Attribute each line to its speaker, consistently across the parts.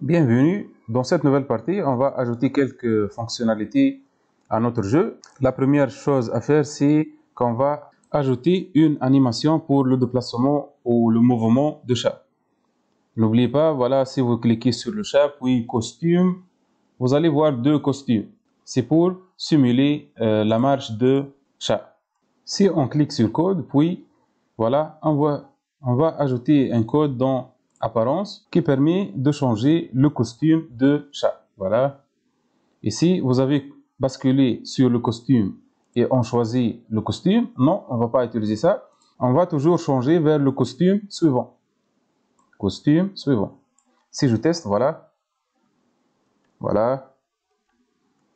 Speaker 1: Bienvenue. Dans cette nouvelle partie, on va ajouter quelques fonctionnalités à notre jeu. La première chose à faire, c'est qu'on va ajouter une animation pour le déplacement ou le mouvement de chat. N'oubliez pas, voilà, si vous cliquez sur le chat, puis costume, vous allez voir deux costumes. C'est pour simuler la marche de chat. Si on clique sur code, puis voilà, on va ajouter un code dans apparence qui permet de changer le costume de chat. Voilà. Ici, vous avez basculé sur le costume et on choisit le costume. Non, on ne va pas utiliser ça. On va toujours changer vers le costume suivant. Costume suivant. Si je teste, voilà. Voilà.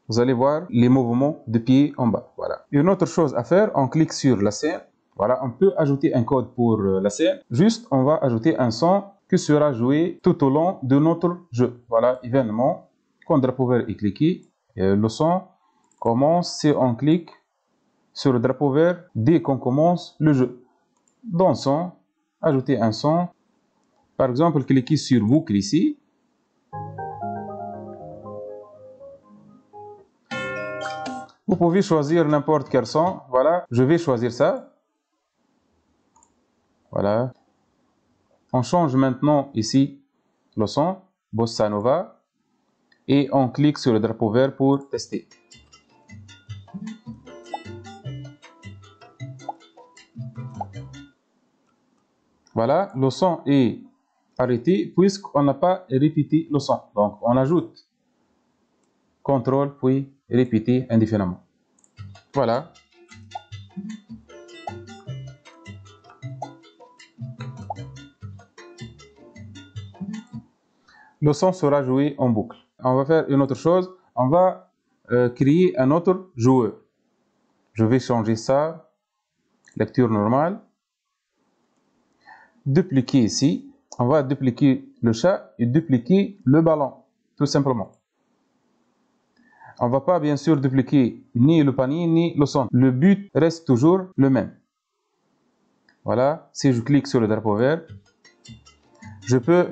Speaker 1: Vous allez voir les mouvements de pied en bas. Voilà. Une autre chose à faire, on clique sur la scène. Voilà, on peut ajouter un code pour la scène. Juste, on va ajouter un son qui sera joué tout au long de notre jeu. Voilà, événement. Quand le drapeau vert est cliqué, le son commence si on clique sur le drapeau vert dès qu'on commence le jeu. Dans son, ajouter un son. Par exemple, cliquez sur boucle ici. Vous pouvez choisir n'importe quel son. Voilà, je vais choisir ça. Voilà. On change maintenant ici le son, Bossa Nova, et on clique sur le drapeau vert pour tester. Voilà, le son est arrêté puisqu'on n'a pas répété le son. Donc on ajoute CTRL puis répéter indéfiniment. Voilà. Le son sera joué en boucle. On va faire une autre chose. On va créer un autre joueur. Je vais changer ça. Lecture normale. Dupliquer ici. On va dupliquer le chat et dupliquer le ballon. Tout simplement. On ne va pas bien sûr dupliquer ni le panier ni le son. Le but reste toujours le même. Voilà. Si je clique sur le drapeau vert, je peux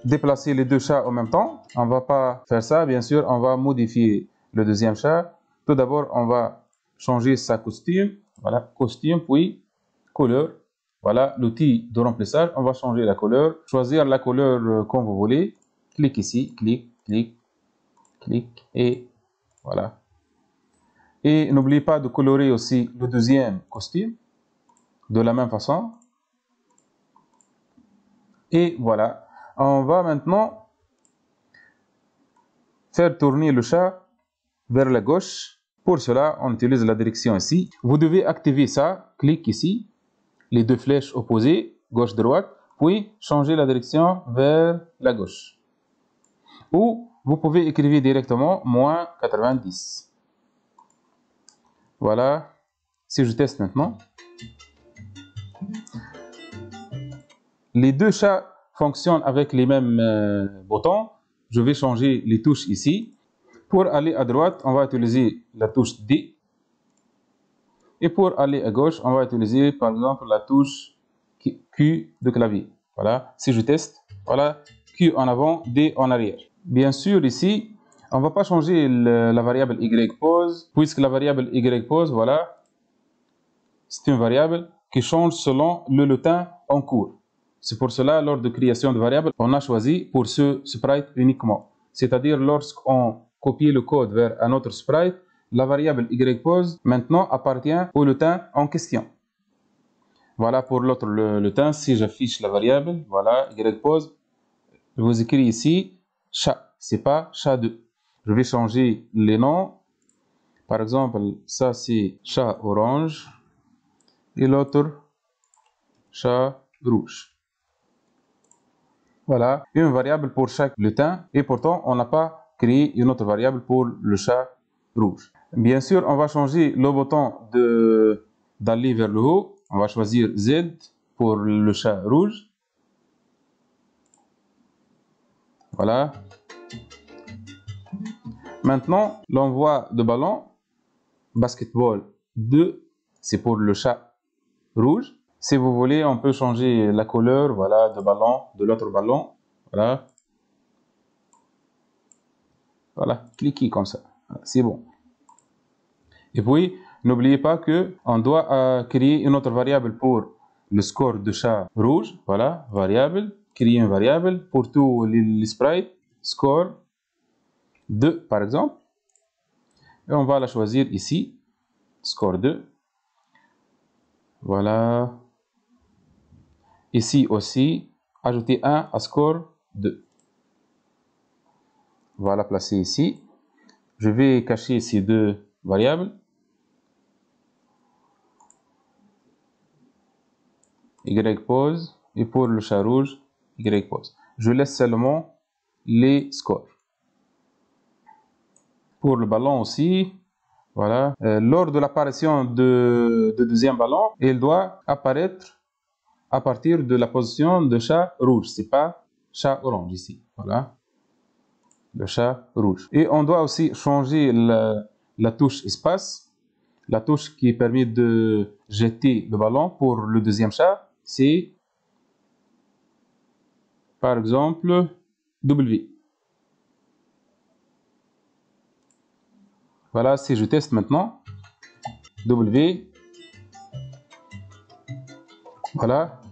Speaker 1: déplacer les deux chats en même temps. On ne va pas faire ça, bien sûr. On va modifier le deuxième chat. Tout d'abord, on va changer sa costume. Voilà, costume, puis couleur. Voilà, l'outil de remplissage. On va changer la couleur. Choisir la couleur comme vous voulez. Clique ici, clique, clique, clique et voilà. Et n'oubliez pas de colorer aussi le deuxième costume de la même façon. Et voilà. On va maintenant faire tourner le chat vers la gauche. Pour cela, on utilise la direction ici. Vous devez activer ça. Clique ici. Les deux flèches opposées, gauche-droite. Puis, changer la direction vers la gauche. Ou, vous pouvez écrire directement moins 90. Voilà. Si je teste maintenant. Les deux chats fonctionnent avec les mêmes boutons. Je vais changer les touches ici. Pour aller à droite, on va utiliser la touche D. Et pour aller à gauche, on va utiliser par exemple la touche Q de clavier. Voilà, si je teste, voilà, Q en avant, D en arrière. Bien sûr, ici, on ne va pas changer la variable Y pose, puisque la variable Y pose, voilà, c'est une variable qui change selon le temps en cours. C'est pour cela, lors de création de variables, on a choisi pour ce sprite uniquement. C'est-à-dire, lorsqu'on copie le code vers un autre sprite, la variable YPose maintenant appartient au temps en question. Voilà pour l'autre le temps. Si j'affiche la variable, voilà, YPose, je vous écris ici chat. C'est pas chat2. Je vais changer les noms. Par exemple, ça c'est chat orange et l'autre chat rouge. Voilà, une variable pour chaque temps et pourtant on n'a pas créé une autre variable pour le chat rouge. Bien sûr, on va changer le bouton d'aller vers le haut. On va choisir Z pour le chat rouge. Voilà. Maintenant, l'envoi de ballon, basketball 2, c'est pour le chat rouge. Si vous voulez, on peut changer la couleur, voilà, de ballon, de l'autre ballon. Voilà. Voilà, cliquez comme ça. Voilà, c'est bon. Et puis, n'oubliez pas que on doit créer une autre variable pour le score de chat rouge. Voilà, variable, créer une variable pour tous les sprites, score 2 par exemple. Et on va la choisir ici, score 2. Voilà. Ici aussi, ajouter 1 à score 2. On va la placer ici. Je vais cacher ces deux variables. Y pose. Et pour le chat rouge, Y pose. Je laisse seulement les scores. Pour le ballon aussi, voilà. Lors de l'apparition de deuxième ballon, il doit apparaître à partir de la position de chat rouge. C'est pas chat orange ici. Voilà. Le chat rouge. Et on doit aussi changer la touche espace. La touche qui permet de jeter le ballon pour le deuxième chat, c'est par exemple W. Voilà, si je teste maintenant, W, voilà,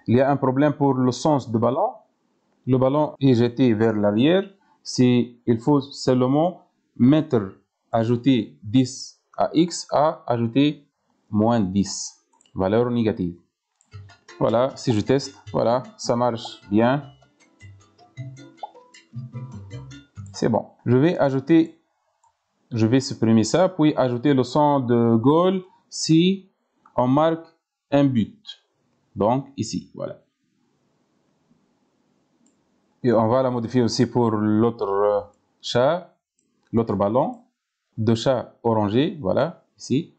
Speaker 1: il y a un problème pour le sens du ballon. Le ballon est jeté vers l'arrière. Il faut seulement mettre, ajouter 10 à X à ajouter moins 10, valeur négative. Voilà, si je teste, voilà, ça marche bien. C'est bon. Je vais supprimer ça, puis ajouter le son de goal si on marque un but. Donc ici, voilà. Et on va la modifier aussi pour l'autre chat, l'autre ballon de chat orangé, voilà, ici.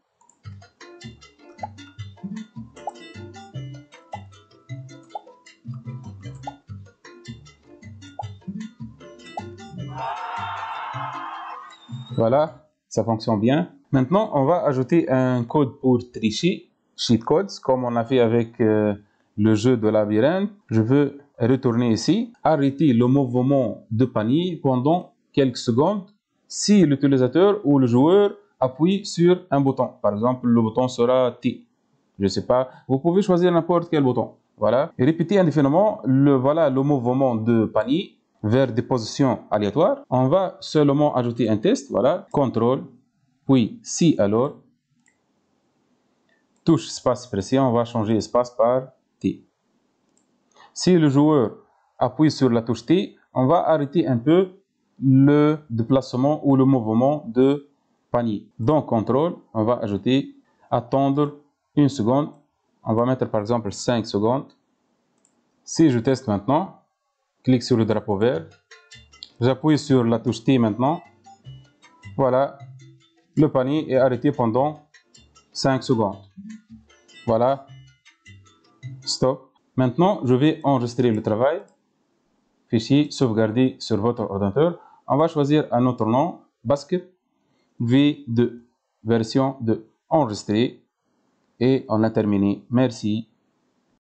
Speaker 1: Voilà, ça fonctionne bien. Maintenant, on va ajouter un code pour tricher, cheat codes, comme on a fait avec le jeu de labyrinthe. Je veux retourner ici, arrêter le mouvement de panier pendant quelques secondes si l'utilisateur ou le joueur appuie sur un bouton. Par exemple, le bouton sera T. Je ne sais pas, vous pouvez choisir n'importe quel bouton. Voilà, et répéter indéfiniment le mouvement de panier vers des positions aléatoires. On va seulement ajouter un test, voilà, contrôle, puis si alors, touche espace pressé, on va changer espace par T. Si le joueur appuie sur la touche T, on va arrêter un peu le déplacement ou le mouvement de panier. Donc contrôle, on va ajouter attendre une seconde. On va mettre par exemple 5 secondes. Si je teste maintenant, clique sur le drapeau vert. J'appuie sur la touche T maintenant. Voilà, le panier est arrêté pendant 5 secondes. Voilà, stop. Maintenant, je vais enregistrer le travail. Fichier sauvegarder sur votre ordinateur. On va choisir un autre nom, basket V2, version 2. Enregistrer et on a terminé. Merci.